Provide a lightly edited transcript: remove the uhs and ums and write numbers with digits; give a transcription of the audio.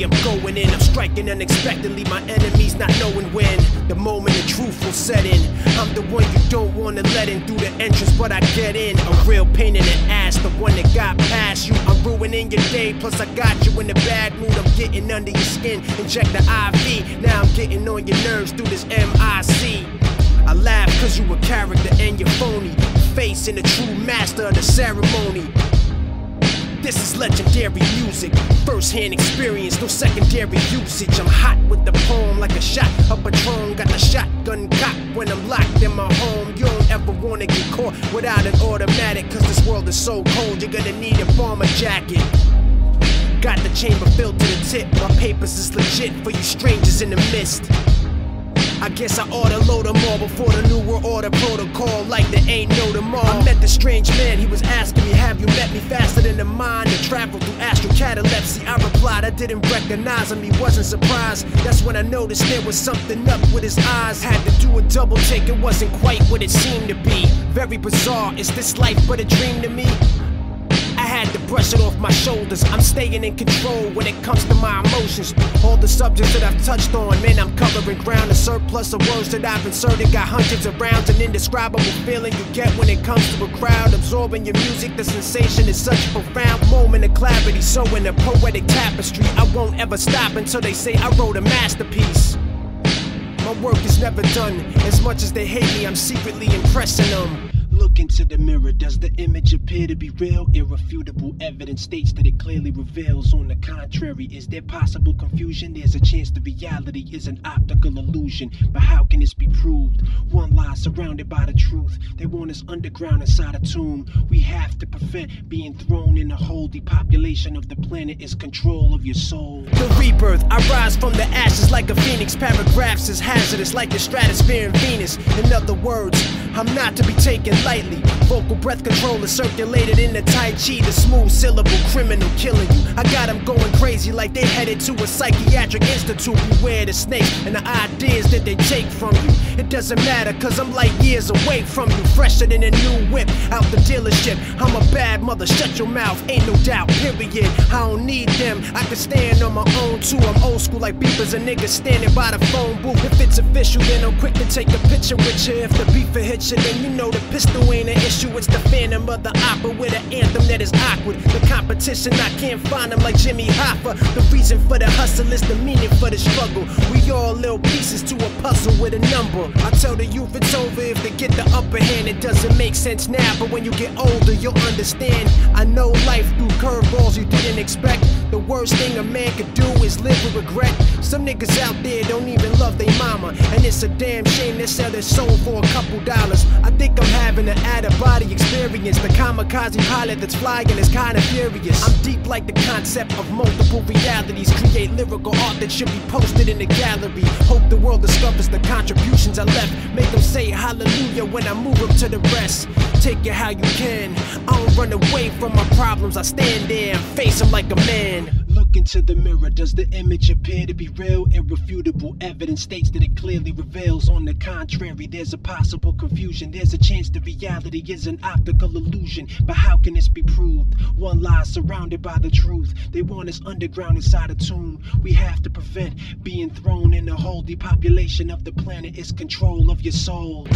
I'm going in, I'm striking unexpectedly, my enemies not knowing when the moment of truth will set in. I'm the one you don't wanna let in through the entrance, but I get in. A real pain in the ass, the one that got past you. I'm ruining your day, plus I got you in a bad mood. I'm getting under your skin, inject the IV. Now I'm getting on your nerves through this MIC. I laugh cause you a character and you're phony, facing the true master of the ceremony. This is legendary music, first-hand experience, no secondary usage. I'm hot with the poem like a shot of Patron. Got the shotgun cocked when I'm locked in my home. You don't ever wanna get caught without an automatic, cause this world is so cold, you're gonna need a bomber jacket. Got the chamber filled to the tip, my papers is legit for you strangers in the mist. I guess I oughta load them all before the new world order protocol, like there ain't no tomorrow. I met the strange man, he was asking me, have you met me faster than the mind that traveled through astral catalepsy? I replied, I didn't recognize him, he wasn't surprised. That's when I noticed there was something up with his eyes. Had to do a double take, it wasn't quite what it seemed to be. Very bizarre, is this life but a dream to me? I had to brush it off my shoulders. I'm staying in control when it comes to my emotions. All the subjects that I've touched on, man, I'm covering ground. The surplus of words that I've inserted got hundreds of rounds. An indescribable feeling you get when it comes to a crowd absorbing your music. The sensation is such a profound moment of clarity, so in a poetic tapestry. I won't ever stop until they say I wrote a masterpiece. My work is never done. As much as they hate me, I'm secretly impressing them. Look into the mirror, does the image appear to be real? Irrefutable evidence states that it clearly reveals. On the contrary, is there possible confusion? There's a chance the reality is an optical illusion. But how can this be proved? One lie surrounded by the truth. They want us underground inside a tomb. We have to prevent being thrown in a hole. The population of the planet is control of your soul. The rebirth, I rise from the ashes like a phoenix. Paragraphs is hazardous like the stratosphere and Venus. In other words, I'm not to be taken lightly. Vocal breath control is circulated in the Tai Chi. The smooth syllable criminal killing you. I got them going crazy like they headed to a psychiatric institute. Beware the snake and the ideas that they take from you. It doesn't matter cause I'm light years away from you. Fresher than a new whip out the dealership. I'm a bad mother, shut your mouth, ain't no doubt, period. I don't need them, I can stand on my own too. I'm old school like beepers, a nigga standing by the phone booth. If it's official then I'm quick to take a picture with you. If the beef hits you then you know the pistol ain't an issue. It's the Phantom of the Opera with an anthem that is awkward. The competition, I can't find them like Jimmy Hoffa. The reason for the hustle is the meaning for the struggle. We all little pieces to a puzzle with a number. I tell the youth it's over if they get the upper hand. It doesn't make sense now, but when you get older you'll understand. I know life threw curveballs you didn't expect. The worst thing a man could do is live with regret. Some niggas out there don't even love their mama, and it's a damn shame they sell their soul for a couple dollars. I think I'm having an out-of-body experience. The kamikaze pilot that's flying is kinda furious. I'm deep like the concept of multiple realities. Create lyrical art that should be posted in the gallery. Hope the world discovers the contributions I left. Make them say hallelujah when I move up to the rest. Take it how you can. I don't run away from my problems. I stand there and face them like a man. Look into the mirror, does the image appear to be real? Irrefutable evidence states that it clearly reveals. On the contrary, there's a possible confusion. There's a chance the reality is an optical illusion. But how can this be proved? One lie surrounded by the truth. They want us underground inside a tomb. We have to prevent being thrown in a hole. The population of the planet is control of your soul.